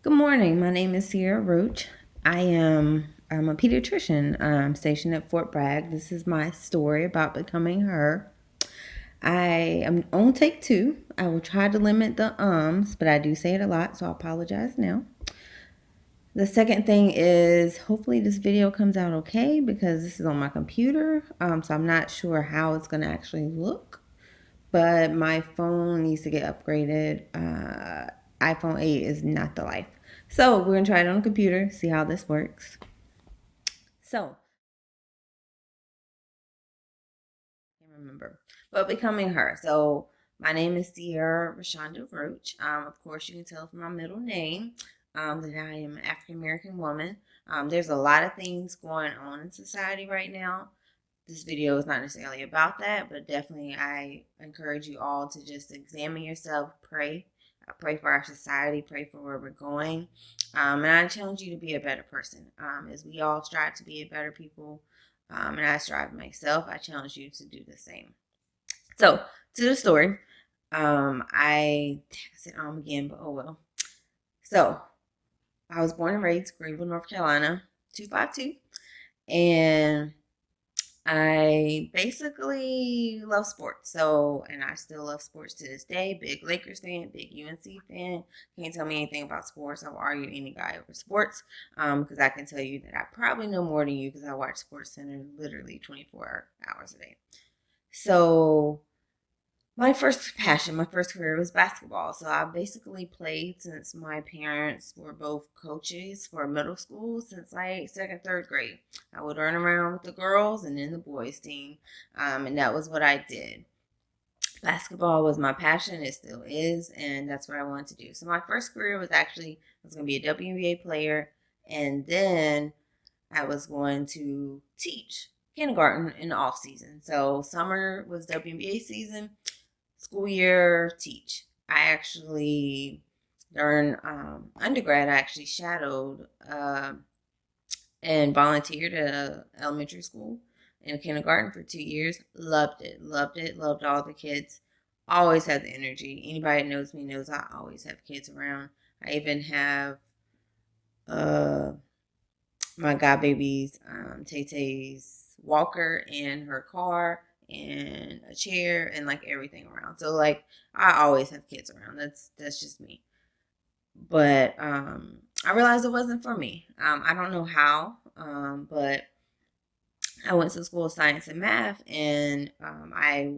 Good morning. My name is Cierrea Roach. I'm a pediatrician stationed at Fort Bragg. This is my story about becoming her. I am on take two. I will try to limit the but I do say it a lot, so I apologize now. The second thing is hopefully this video comes out okay because this is on my computer, so I'm not sure how it's going to actually look. But my phone needs to get upgraded. iPhone 8 is not the life. So we're going to try it on the computer, see how this works. So, I can't remember. But becoming her. So, my name is Cierrea Rashonda Roach. Of course, you can tell from my middle name that I am an African American woman. There's a lot of things going on in society right now. This video is not necessarily about that, but definitely I encourage you all to just examine yourself, pray. Pray for our society, pray for where we're going. And I challenge you to be a better person. As we all strive to be a better people, and I strive myself, I challenge you to do the same. So, to the story, I said again, but oh well. So, I was born and raised Greenville, North Carolina, 252. And I basically love sports. So, and I still love sports to this day. Big Lakers fan, big UNC fan. Can't tell me anything about sports. I'll argue any guy over sports because I can tell you that I probably know more than you because I watch Sports Center literally 24 hours a day. So, my first passion, my first career was basketball. So I basically played since my parents were both coaches for middle school since like second, third grade. I would run around with the girls and then the boys team. And that was what I did. Basketball was my passion. It still is. And that's what I wanted to do. So my first career was actually, I was going to be a WNBA player. And then I was going to teach kindergarten in the off season. So summer was WNBA season, school year teach. I actually during undergrad I actually shadowed and volunteered at a elementary school in kindergarten for 2 years. Loved it, loved it, loved all the kids. Always had the energy. Anybody that knows me knows I always have kids around. I even have uh my godbaby's Tay Tay's walker and her car and a chair and like everything around. So like I always have kids around. That's just me. But I realized it wasn't for me. I don't know how, but I went to school of science and math, and I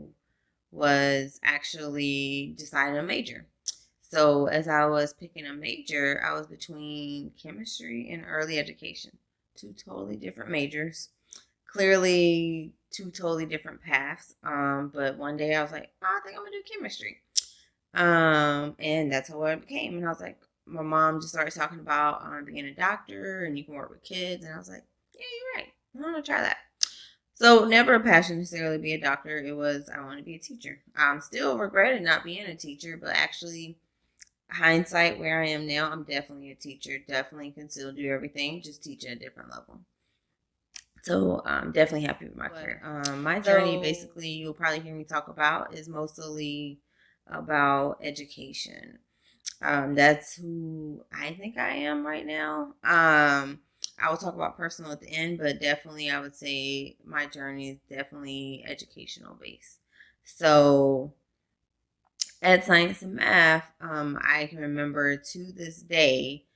was actually deciding a major. So as I was picking a major, I was between chemistry and early education, two totally different majors. Clearly, two totally different paths. But one day I was like, oh, I think I'm gonna do chemistry. And that's how it became. And I was like, my mom just started talking about being a doctor and you can work with kids, and I was like, yeah, you're right. I'm gonna try that. So never a passion necessarily to be a doctor. It was I want to be a teacher. I'm still regretted not being a teacher, but actually hindsight where I am now, I'm definitely a teacher. Definitely can still do everything, just teach at a different level. So I'm definitely happy with my career. My journey, basically, you'll probably hear me talk about is mostly about education. That's who I think I am right now. I will talk about personal at the end, but definitely I would say my journey is definitely educational based. So at science and math, I can remember to this day,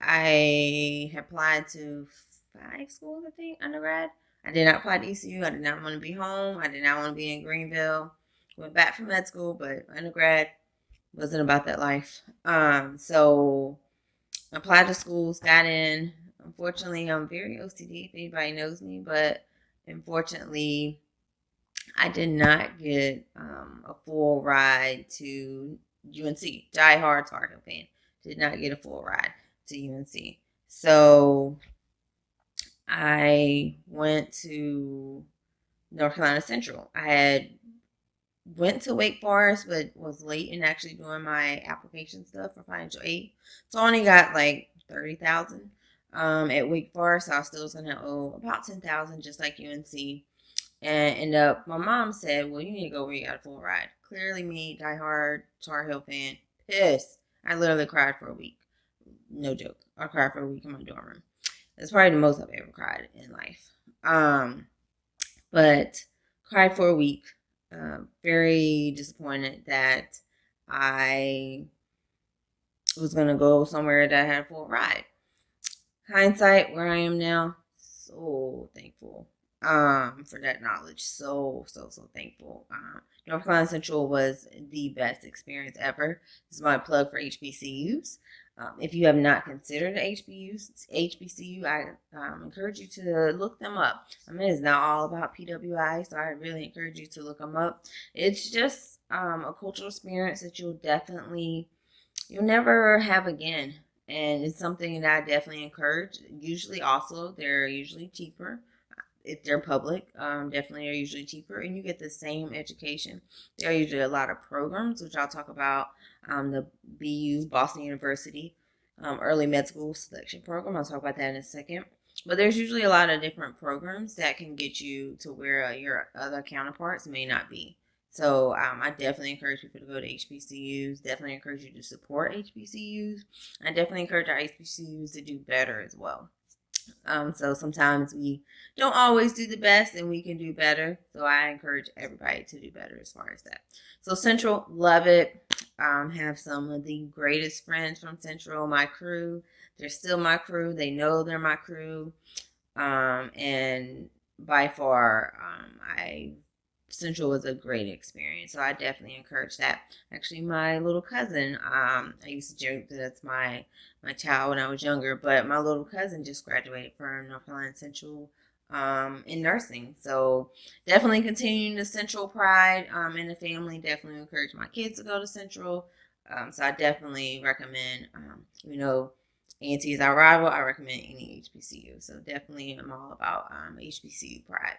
I applied to 5 schools, I think, undergrad. I did not apply to ECU. I did not want to be home. I did not want to be in Greenville. Went back from med school, but undergrad wasn't about that life. So applied to schools, got in. Unfortunately, I'm very OCD if anybody knows me, but unfortunately, I did not get a full ride to UNC. Die hard Tar Heel fan. Did not get a full ride to UNC. So I went to North Carolina Central. I had went to Wake Forest, but was late in actually doing my application stuff for financial aid. So I only got like 30,000 at Wake Forest. So I still was gonna owe about 10,000, just like UNC. And end up, my mom said, "Well, you need to go where you got a full ride." Clearly, me, diehard Tar Heel fan, pissed. I literally cried for a week. No joke. I cried for a week in my dorm room. That's probably the most I've ever cried in life. But cried for a week. Very disappointed that I was going to go somewhere that had a full ride. Hindsight, where I am now, so thankful for that knowledge. So thankful. North Carolina Central was the best experience ever. This is my plug for HBCUs. If you have not considered HBCU, I encourage you to look them up. I mean, it's not all about PWI, so I really encourage you to look them up. It's just a cultural experience that you'll never have again. And it's something that I definitely encourage. They're usually cheaper. If they're public, definitely are usually cheaper, and you get the same education. There are usually a lot of programs, which I'll talk about. The Boston University, early med school selection program. I'll talk about that in a second. But there's usually a lot of different programs that can get you to where your other counterparts may not be. So I definitely encourage people to go to HBCUs. Definitely encourage you to support HBCUs. I definitely encourage our HBCUs to do better as well. So sometimes we don't always do the best and we can do better. So I encourage everybody to do better as far as that. So Central, love it. Have some of the greatest friends from Central, my crew. They're still my crew. They know they're my crew. And by far, Central was a great experience, so I definitely encourage that. Actually, my little cousin, I used to joke that that's my child when I was younger, but my little cousin just graduated from North Carolina Central in nursing. So definitely continuing the Central pride in the family. Definitely encourage my kids to go to Central. So I definitely recommend, A&T is our rival. I recommend any HBCU. So definitely I'm all about HBCU pride.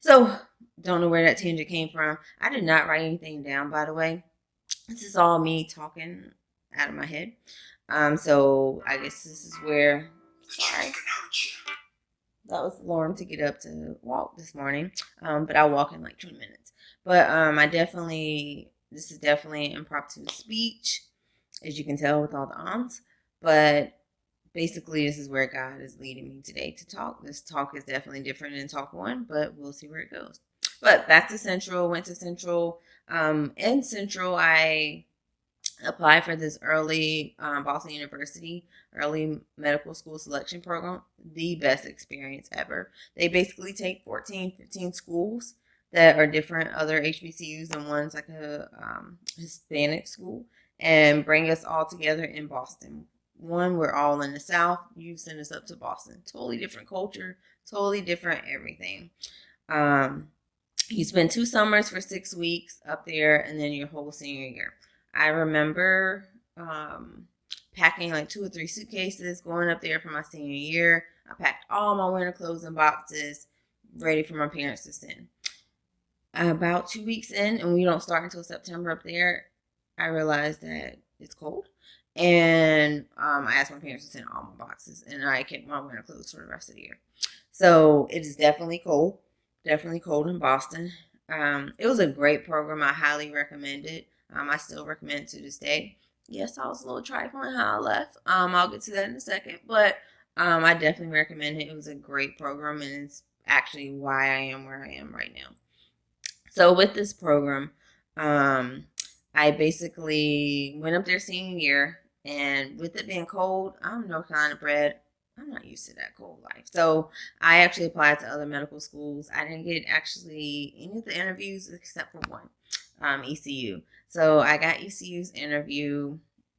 So, don't know where that tangent came from. I did not write anything down, by the way. This is all me talking out of my head. So I guess this is where. Sorry, that was the alarm to get up to walk this morning. But I'll walk in like 20 minutes. But this is definitely an impromptu speech, as you can tell with all the arms. But basically, this is where God is leading me today to talk. This talk is definitely different than talk one, but we'll see where it goes. But back to Central, went to Central. In Central, I applied for this early Boston University early medical school selection program. The best experience ever. They basically take 14, 15 schools that are different other HBCUs and one's like a Hispanic school and bring us all together in Boston. One, we're all in the South. You send us up to Boston. Totally different culture, totally different everything. You spend 2 summers for 6 weeks up there and then your whole senior year. I remember packing like 2 or 3 suitcases, going up there for my senior year. I packed all my winter clothes in boxes, ready for my parents to send. About 2 weeks in, and we don't start until September up there, I realized that it's cold. And I asked my parents to send all my boxes, and I kept my winter clothes for the rest of the year. So it is definitely cold in Boston. It was a great program. I highly recommend it. I still recommend it to this day. Yes, I was a little trifling how I left. I'll get to that in a second, but I definitely recommend it. It was a great program, and it's actually why I am where I am right now. So with this program, I basically went up there senior year, and with it being cold, I'm North Carolina bred. I'm not used to that cold life. So I actually applied to other medical schools. I didn't get actually any of the interviews except for one, ECU. So I got ECU's interview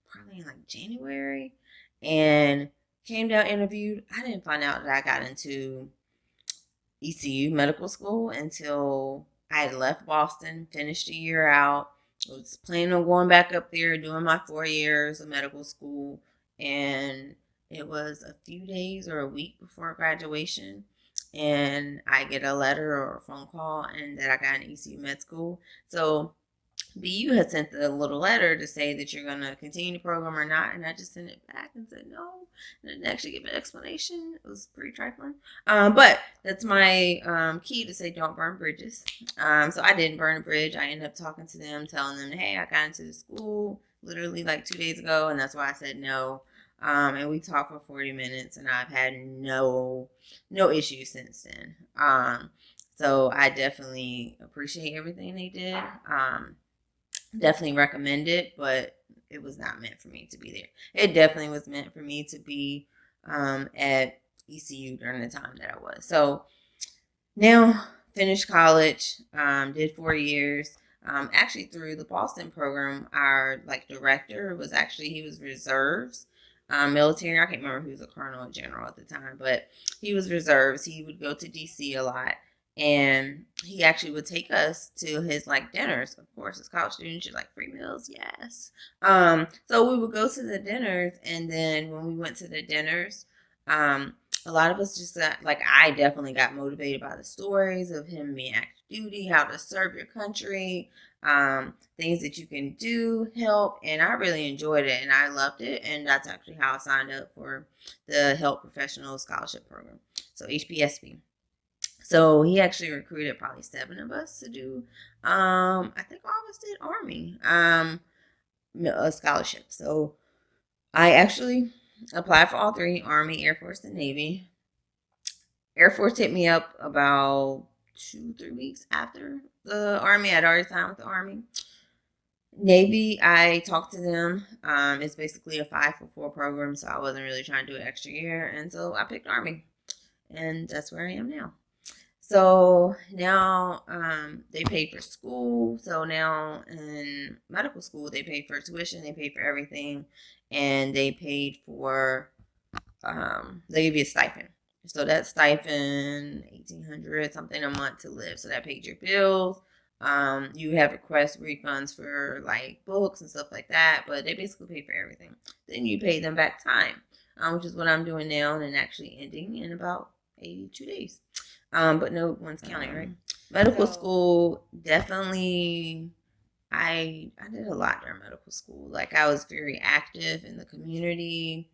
probably in like January and came down, interviewed. I didn't find out that I got into ECU medical school until I had left Boston, finished a year out. I was planning on going back up there, doing my 4 years of medical school, and it was a few days or a week before graduation, and I get a letter or a phone call and that I got an ECU med school. So BU had sent a little letter to say that you're going to continue the program or not, and I just sent it back and said no. And I didn't actually give an explanation. It was pretty trifling. But that's my key to say don't burn bridges. So I didn't burn a bridge. I ended up talking to them, telling them, hey, I got into the school literally like 2 days ago, and that's why I said no. And we talked for 40 minutes, and I've had no issues since then. So I definitely appreciate everything they did. Definitely recommend it, but it was not meant for me to be there. It definitely was meant for me to be at ECU during the time that I was. So now finished college, did 4 years. Actually, through the Boston program, our director was he was reserves, military. I can't remember if he was a colonel or general at the time, but he was reserves. He would go to DC a lot, and he actually would take us to his dinners. Of course, as college students, you like free meals, yes. So we would go to the dinners, and then when we went to the dinners, a lot of us just got, I definitely got motivated by the stories of him being active duty, how to serve your country, things that you can do, help, and I really enjoyed it and I loved it, and that's actually how I signed up for the Help Professional Scholarship Program, so HPSP. So he actually recruited probably 7 of us to do, I think all of us did Army, a scholarship. So I actually applied for all 3, Army, Air Force, and Navy. Air Force hit me up about 2-3 weeks after the Army. I'd already signed with the Army. Navy, I talked to them. It's basically a 5-for-4 program, so I wasn't really trying to do an extra year, and so I picked Army, and that's where I am now. So now they pay for school. So now in medical school, they pay for tuition, they pay for everything, and they paid for, they give you a stipend. So that stipend, $1,800 something a month to live. So that paid your bills. You have request refunds for books and stuff like that, but they basically pay for everything. Then you pay them back time, which is what I'm doing now, and actually ending in about 82 days. But no one's counting, right? Medical school, definitely. I did a lot during medical school. I was very active in the community.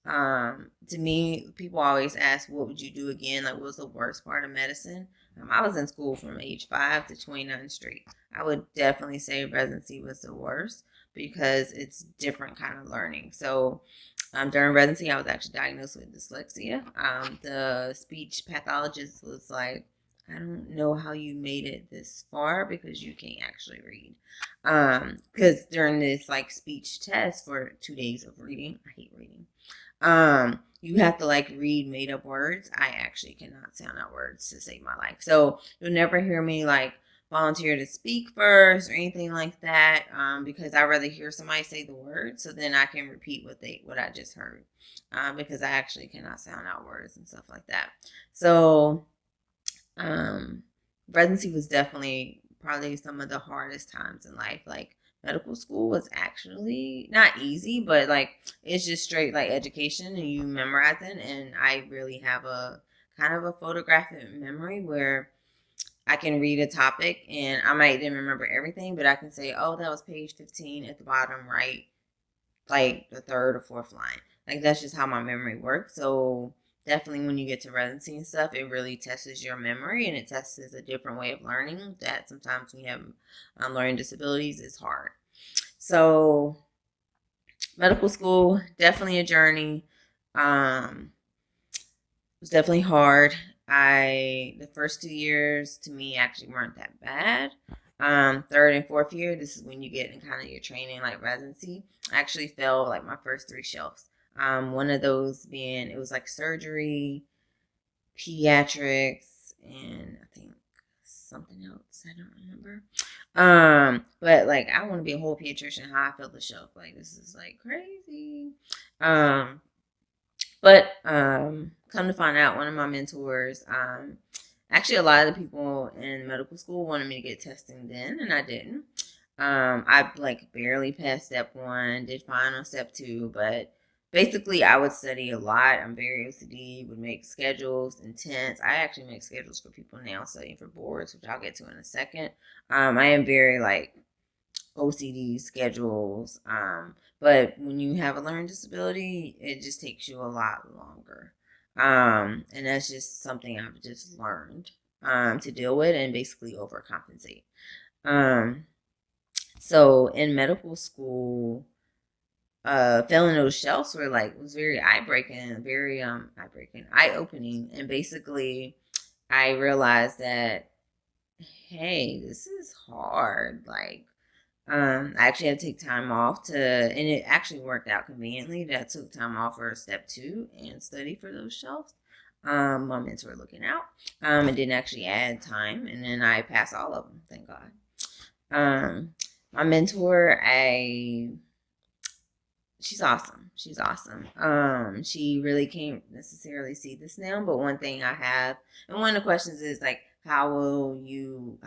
To me, people always ask, what would you do again? What was the worst part of medicine? I was in school from age 5 to 29 straight. I would definitely say residency was the worst because it's different kind of learning. So during residency, I was actually diagnosed with dyslexia. The speech pathologist was like, I don't know how you made it this far because you can't actually read. Because during this speech test for 2 days of reading, I hate reading. You have to read made up words. I actually cannot sound out words to save my life. So you'll never hear me volunteer to speak first or anything like that, because I'd rather hear somebody say the words so then I can repeat what I just heard, because I actually cannot sound out words and stuff like that. So residency was definitely probably some of the hardest times in life. Medical school was actually not easy, but it's just straight education and you memorizing, and I really have a kind of a photographic memory where I can read a topic and I might didn't remember everything, but I can say, oh, that was page 15 at the bottom right, the 3rd or 4th line. That's just how my memory works. So definitely when you get to residency and stuff, it really tests your memory, and it tests a different way of learning that sometimes when you have learning disabilities is hard. So medical school, definitely a journey. It was definitely hard. The first 2 years to me actually weren't that bad. 3rd and 4th year, this is when you get in kind of your training residency. I actually failed my first 3 shelves. One of those being, it was surgery, pediatrics, and I think something else. I don't remember. But I want to be a whole pediatrician. How I felt the shelf. This is crazy. But come to find out, one of my mentors, actually a lot of the people in medical school wanted me to get testing then, and I didn't. I barely passed step 1, did fine on step 2, but basically I would study a lot. I'm very OCD, would make schedules intense. I actually make schedules for people now studying for boards, which I'll get to in a second. I am very OCD schedules. But when you have a learning disability, it just takes you a lot longer. And that's just something I've just learned to deal with and basically overcompensate. So in medical school, filling those shelves was very eye opening, and basically I realized that, hey, this is hard. I actually had to take time off and it actually worked out conveniently that I took time off for step 2 and study for those shelves. My mentor looking out. It didn't actually add time, and then I passed all of them, thank God. My mentor, she's awesome. She's awesome. She really can't necessarily see this now, but one thing I have, and one of the questions is like, how would you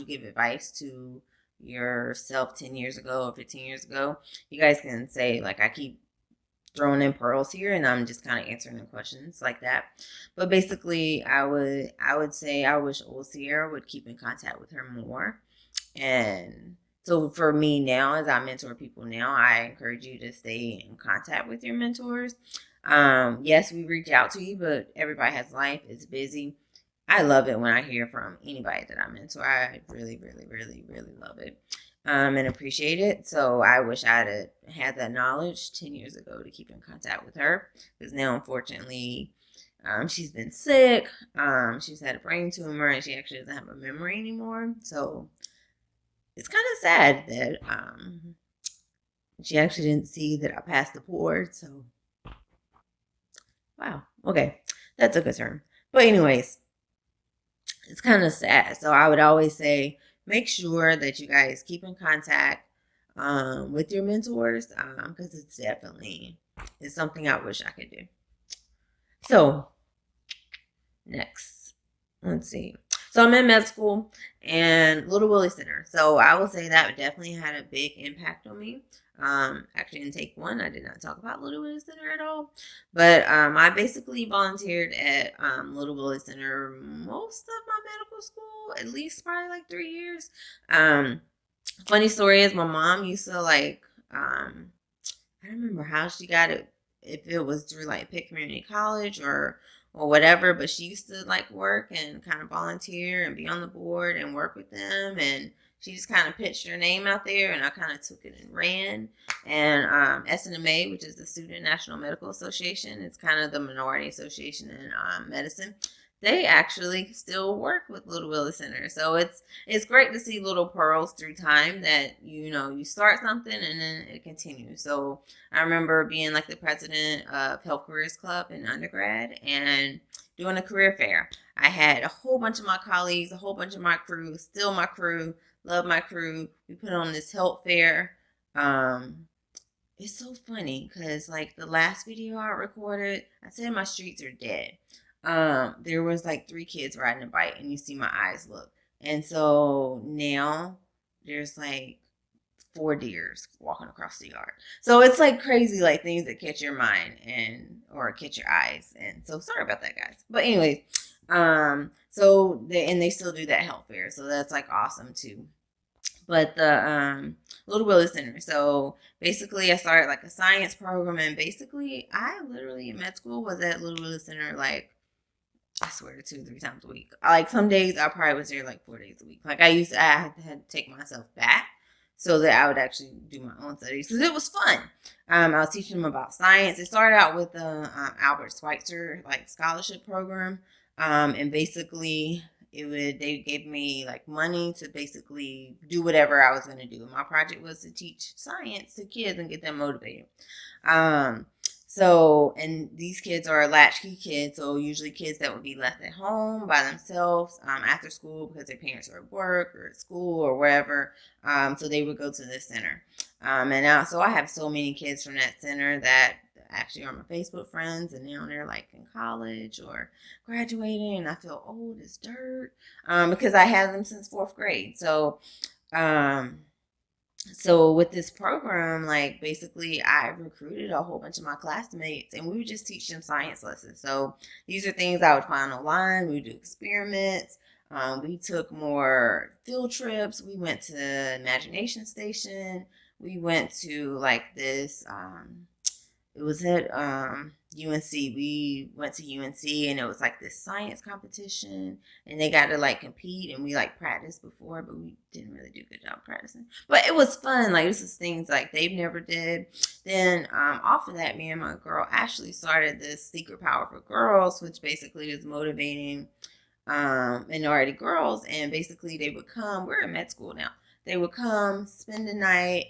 give advice to yourself 10 years ago or 15 years ago? You guys can say, like, I keep throwing in pearls here, and I'm just kind of answering the questions like that. But basically, I would say I wish old Cierrea would keep in contact with her more. And so for me now, as I mentor people now, I encourage you to stay in contact with your mentors. Yes, we reach out to you, but everybody has life. It's busy. I love it when I hear from anybody that I mentor. I really, really, really, really love it. And appreciate it. So I wish I'd had that knowledge 10 years ago to keep in contact with her, because now, unfortunately, she's been sick. She's had a brain tumor, and she actually doesn't have a memory anymore. So it's kind of sad that she actually didn't see that I passed the board. So, wow. Okay. That took a turn. But anyways, it's kind of sad. So I would always say, make sure that you guys keep in contact with your mentors, because it's something I wish I could do. So next, let's see. So I'm in med school and Little Willie Center. So I will say that definitely had a big impact on me. Actually, in take 1, I did not talk about Little Willie Center at all. But I basically volunteered at Little Willie Center most of my medical school, at least probably like 3 years. Funny story is my mom used to I don't remember how she got it, if it was through like Pitt Community College or whatever, but she used to work and kind of volunteer and be on the board and work with them, and she just kind of pitched her name out there, and I kind of took it and ran. And SNMA, which is the Student National Medical Association, it's kind of the minority association in medicine. They actually still work with Little Willie Center. So it's great to see little pearls through time that, you start something and then it continues. So I remember being the president of Health Careers Club in undergrad and doing a career fair. I had a whole bunch of my colleagues, a whole bunch of my crew, still my crew, love my crew. We put on this health fair. It's so funny because the last video I recorded, I said my streets are dead. There was 3 kids riding a bike, and you see my eyes look. And so now there's 4 deers walking across the yard. So it's crazy, things that catch your mind or catch your eyes. And so sorry about that, guys. But anyway, they still do that health fair. So that's awesome too. But the Little Willie Center. So basically I started a science program, and basically I literally in med school was at Little Willie Center I swear 2-3 times a week. Some days I probably was there 4 days a week. I had to take myself back so that I would actually do my own studies, because it was fun. I was teaching them about science. It started out with the Albert Schweitzer scholarship program, and basically they gave me money to basically do whatever I was going to do. My project was to teach science to kids and get them motivated. And these kids are latchkey kids, so usually kids that would be left at home by themselves after school because their parents are at work or at school or wherever. So they would go to this center. So I have so many kids from that center that actually are my Facebook friends, and now they're in college or graduating, and I feel old as dirt because I had them since 4th grade. So with this program, basically I recruited a whole bunch of my classmates, and we would just teach them science lessons. So these are things I would find online. We would do experiments. We took more field trips. We went to the Imagination Station. We went to this it was at UNC. We went to UNC, and it was like this science competition, and they got to like compete, and we like practiced before, but we didn't really do a good job practicing. But it was fun. Like, this is things like they've never did. Then off of that, me and my girl Ashley started this Secret Power for Girls, which basically is motivating minority girls, and basically they would come. We're in med school now. They would come spend the night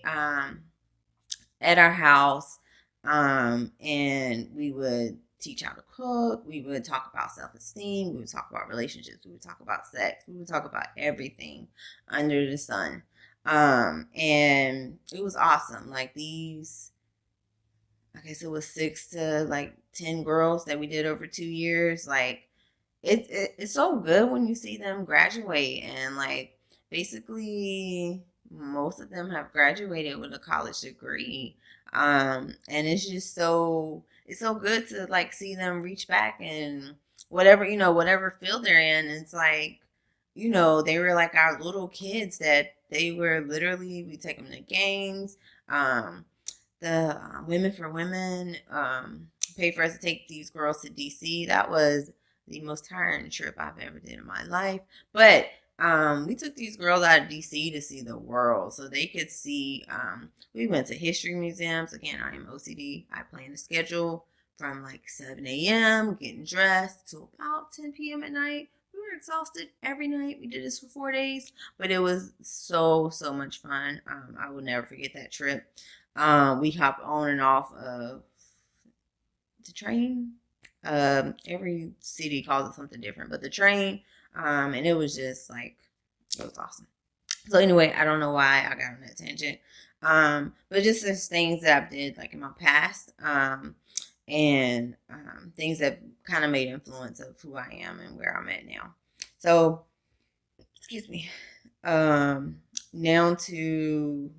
at our house, and we would teach how to cook. We would talk about self-esteem. We would talk about relationships. We would talk about sex. We would talk about everything under the sun. And it was awesome. Like, these, I guess it was 6 to like 10 girls that we did over 2 years. Like, it's so good when you see them graduate, and like, basically most of them have graduated with a college degree. And it's so good to like see them reach back and whatever field they're in. It's like, they were like our little kids that they were literally, we take them to games. The Women for Women paid for us to take these girls to DC. That was the most tiring trip I've ever did in my life. But we took these girls out of DC to see the world, so they could see. We went to history museums. Again, I am OCD. I plan to schedule from like 7 a.m., getting dressed, to about 10 p.m. at night. We were exhausted every night. We did this for 4 days, but it was so much fun. I will never forget that trip. We hopped on and off of the train. Every city calls it something different, but the train, and it was just like, it was awesome. So anyway, I don't know why I got on that tangent. But just there's things that I did like in my past, and things that kind of made influence of who I am and where I'm at now. So, excuse me. Now to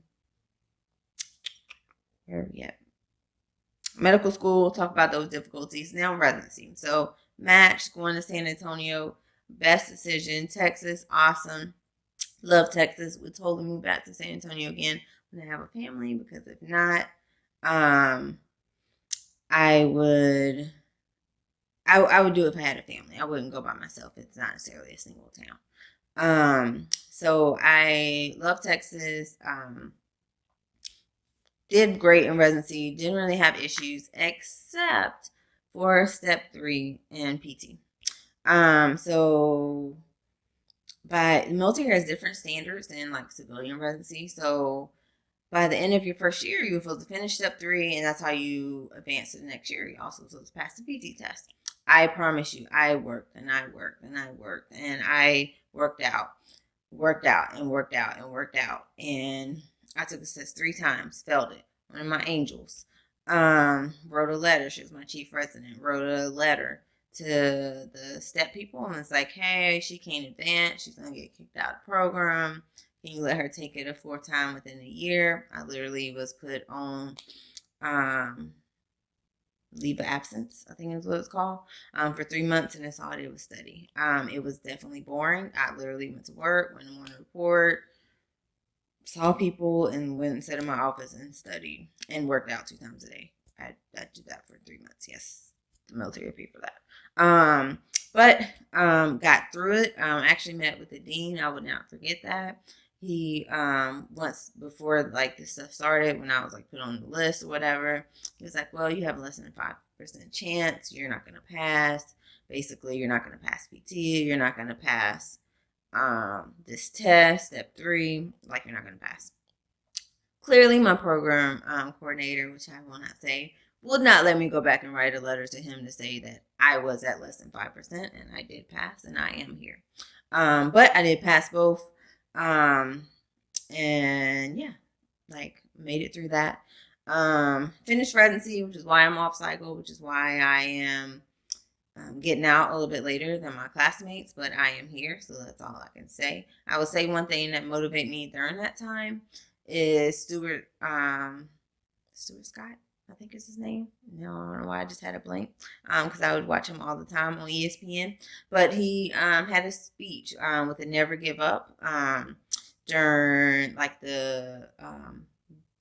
where are we at? Medical school, talk about those difficulties. Now residency. So match, going to San Antonio, best decision. Texas, awesome. Love Texas. Would totally move back to San Antonio again when I have a family, because if not, I would do it if I had a family. I wouldn't go by myself. It's not necessarily a single town. So I love Texas. Did great in residency. Didn't really have issues except for step 3 in PT. So, but military has different standards than like civilian residency. So by the end of your first year, you're supposed to finish step 3, and that's how you advance to the next year. You also supposed to pass the PT test. I promise you, I worked and I worked and I worked and I worked out and I took the test 3 times, failed it. One of my angels wrote a letter. She was my chief resident. Wrote a letter to the step people, and it's like, hey, she can't advance. She's gonna get kicked out of the program. Can you let her take it a 4th time within a year? I literally was put on leave of absence, I think is what it's called, for 3 months, and that's all I did was study. It was definitely boring. I literally went to work, went on a report, saw people, and went and sat in my office and studied and worked out 2 times a day. I did that for 3 months. Yes, the military paid for that. But got through it. Actually met with the dean. I would not forget that. He once before like this stuff started, when I was like put on the list or whatever, he was like, well, you have less than 5% chance. You're not gonna pass. Basically, you're not gonna pass PT. You're not gonna pass this test, step 3, like you're not going to pass. Clearly, my program coordinator, which I will not say, would not let me go back and write a letter to him to say that I was at less than 5%, and I did pass, and I am here. But I did pass both, and yeah, like made it through that. Finished residency, which is why I'm off cycle, which is why I am getting out a little bit later than my classmates, but I am here, so that's all I can say. I would say one thing that motivated me during that time is Stuart Scott, I think is his name. No, I don't know why I just had a blank, because I would watch him all the time on ESPN. But he had a speech with the Never Give Up during like the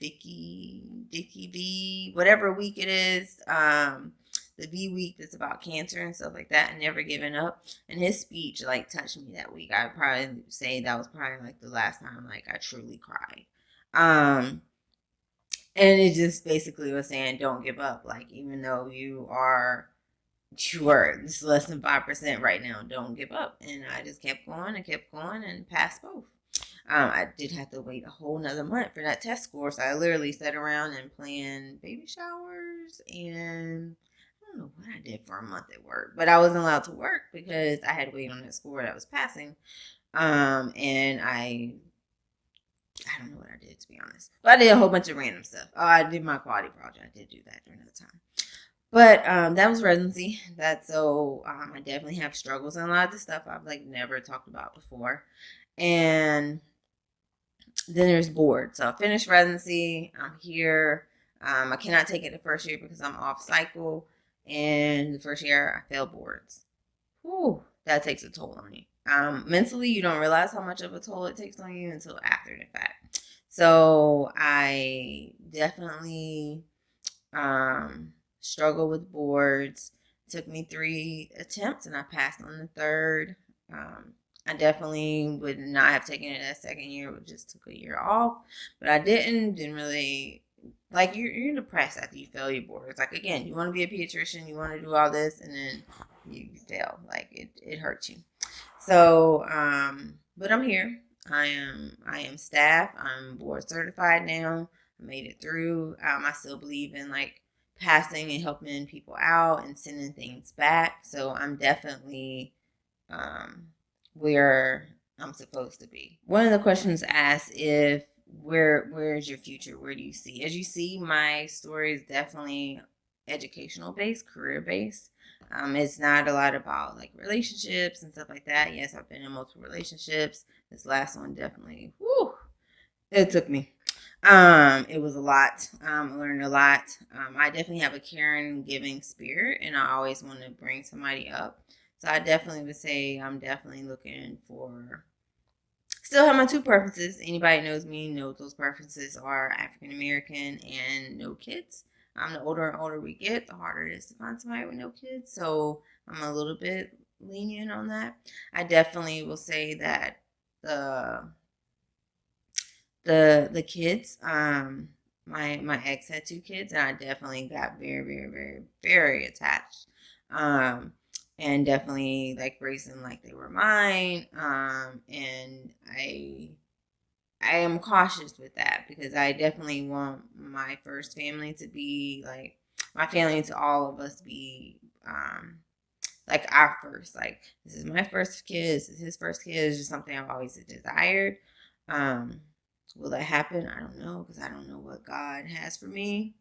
Dicky V, whatever week it is, the V week that's about cancer and stuff like that, and never giving up. And his speech like touched me that week. I would probably say that was probably like the last time like I truly cried. And it just basically was saying don't give up. Like even though you are it's less than 5% right now, don't give up. And I just kept going and passed both. I did have to wait a whole nother month for that test score. So I literally sat around and planned baby showers, and I don't know what I did for a month at work, but I wasn't allowed to work because I had to wait on that score that was passing. And I don't know what I did, to be honest, but I did a whole bunch of random stuff. I did my quality project. I did do that during that time. But that was residency. I definitely have struggles and a lot of the stuff I've like never talked about before. And then there's board. So I finished residency. I'm here. I cannot take it the first year because I'm off cycle. And the first year I failed boards. Whew, that takes a toll on you. Mentally, you don't realize how much of a toll it takes on you until after the fact. So I definitely struggle with boards. It took me 3 attempts and I passed on the third. I definitely would not have taken it that second year. It just took a year off, but I didn't really like you're depressed after you fail your boards. Like again, you want to be a pediatrician, you want to do all this, and then you fail. Like it hurts you. So, but I'm here. I am staff. I'm board certified now. I made it through. I still believe in like passing and helping people out and sending things back. So I'm definitely where I'm supposed to be. One of the questions asked if where is your future? Where do you see? As you see, my story is definitely educational based, career based. It's not a lot about like relationships and stuff like that. Yes, I've been in multiple relationships. This last one definitely, it took me. It was a lot. I learned a lot. I definitely have a caring, giving spirit, and I always want to bring somebody up. So I definitely would say I'm definitely looking for. Still have my 2 preferences. Anybody knows me knows those preferences are African American and no kids. The older and older we get, the harder it is to find somebody with no kids. So I'm a little bit lenient on that. I definitely will say that the kids, my ex had 2 kids, and I definitely got very, very, very, very attached. And definitely like raised them like they were mine. And I am cautious with that because I definitely want my first family to be like my family, to all of us be like our first. Like this is my first kid, this is his first kid. It's just something I've always desired. Will that happen? I don't know, because I don't know what God has for me.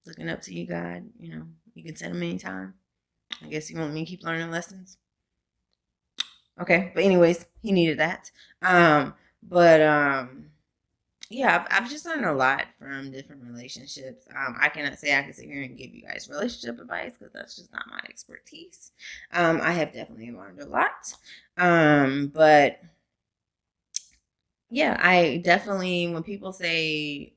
Looking up to you, God. You can send him anytime. I guess you want me to keep learning lessons. Okay, but anyways, he needed that. Yeah, I've just learned a lot from different relationships. I cannot say I can sit here and give you guys relationship advice because that's just not my expertise. I have definitely learned a lot. But yeah, I definitely, when people say,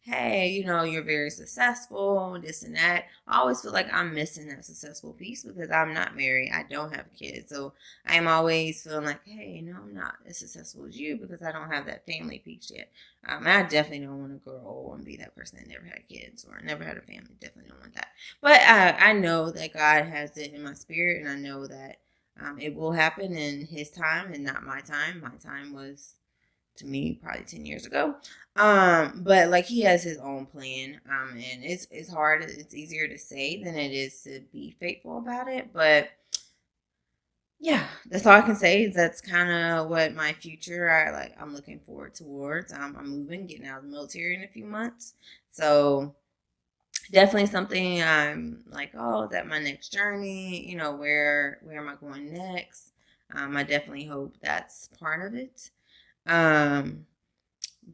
hey, you're very successful, this and that, I always feel like I'm missing that successful piece because I'm not married. I don't have kids. So I'm always feeling like, hey, no, I'm not as successful as you because I don't have that family piece yet. And I definitely don't want to grow old and be that person that never had kids or never had a family. Definitely don't want that. But I know that God has it in my spirit, and I know that it will happen in his time and not my time. My time was, to me, probably 10 years ago. But like he has his own plan. And it's hard. It's easier to say than it is to be faithful about it. But yeah, that's all I can say. Is that's kind of what my future I'm looking forward towards. I'm moving, getting out of the military in a few months. So definitely something I'm like, oh, is that my next journey? Where am I going next? I definitely hope that's part of it.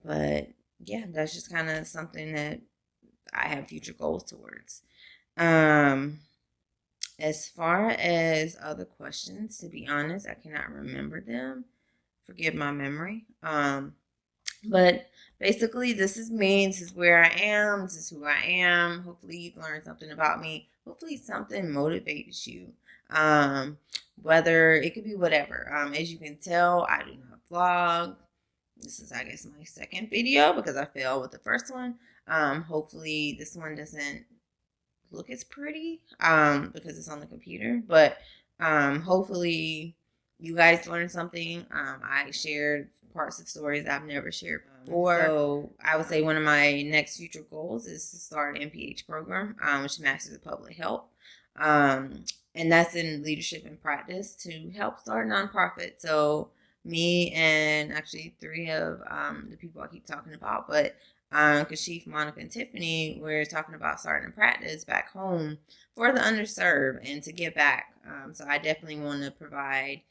But yeah, that's just kind of something that I have future goals towards. As far as other questions, to be honest, I cannot remember them. Forgive my memory. But basically, this is me. This is where I am. This is who I am. Hopefully, you've learned something about me. Hopefully, something motivates you. Um, Whether it could be whatever. As you can tell, I do not vlog. This is, I guess, my second video because I failed with the first one. Hopefully, this one doesn't look as pretty because it's on the computer. But hopefully you guys learned something. I shared parts of stories I've never shared before. So I would say one of my next future goals is to start an MPH program, which is Masters of Public Health. And that's in leadership and practice to help start a nonprofit. So me and actually three of the people I keep talking about, but Kashif, Monica, and Tiffany, we're talking about starting a practice back home for the underserved and to give back. So I definitely want to provide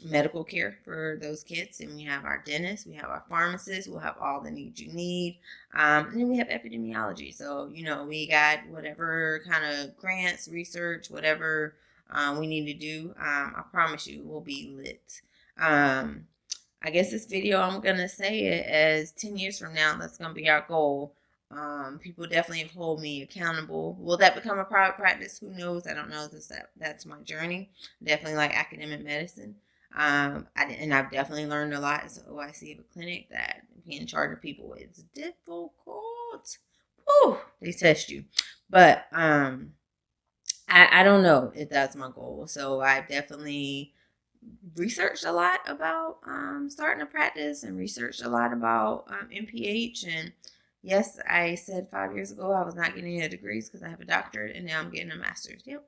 medical care for those kids. And we have our dentists, we have our pharmacists, we'll have all the needs you need. And then we have epidemiology. So, we got whatever kind of grants, research, whatever we need to do. I promise you, we'll be lit. I guess this video, I'm going to say it as 10 years from now, that's going to be our goal. People definitely have hold me accountable. Will that become a private practice? Who knows? I don't know. That's my journey. Definitely like academic medicine. And I've definitely learned a lot as OIC of a clinic that being in charge of people is difficult. Whew, they test you. But I don't know if that's my goal. So I've definitely researched a lot about starting a practice and researched a lot about MPH. And yes, I said 5 years ago I was not getting any degrees because I have a doctorate, and now I'm getting a master's. Yep.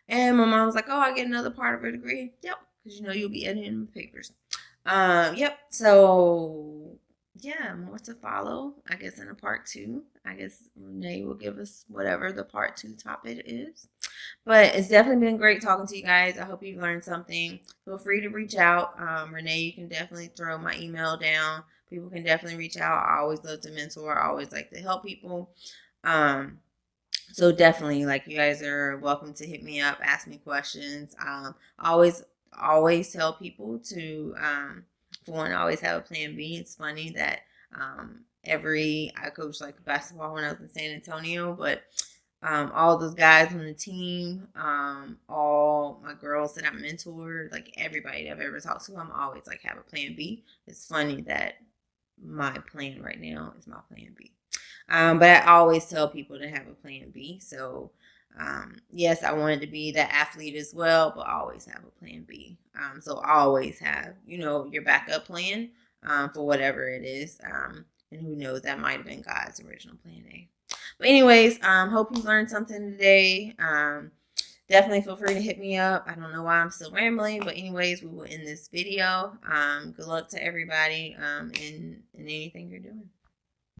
And my mom was like, "Oh, I get another part of a degree." Yep, because you'll be editing papers. Yep. So yeah, more to follow. I guess in a part 2. I guess Renee will give us whatever the part 2 topic is. But it's definitely been great talking to you guys. I hope you've learned something. Feel free to reach out. Renee, you can definitely throw my email down. People can definitely reach out. I always love to mentor. I always like to help people. So definitely, like, you guys are welcome to hit me up, ask me questions. Always tell people to, for one, always have a plan B. It's funny that I coached like basketball when I was in San Antonio, but all those guys on the team, all my girls that I mentored, like everybody that I've ever talked to, I'm always like have a plan B. It's funny that my plan right now is my plan B. But I always tell people to have a plan B. So, yes, I wanted to be that athlete as well, but I always have a plan B. So always have, your backup plan for whatever it is. And who knows, that might have been God's original plan A. But anyways, hope you learned something today. Definitely feel free to hit me up. I don't know why I'm still rambling, but anyways, we will end this video. Good luck to everybody in anything you're doing.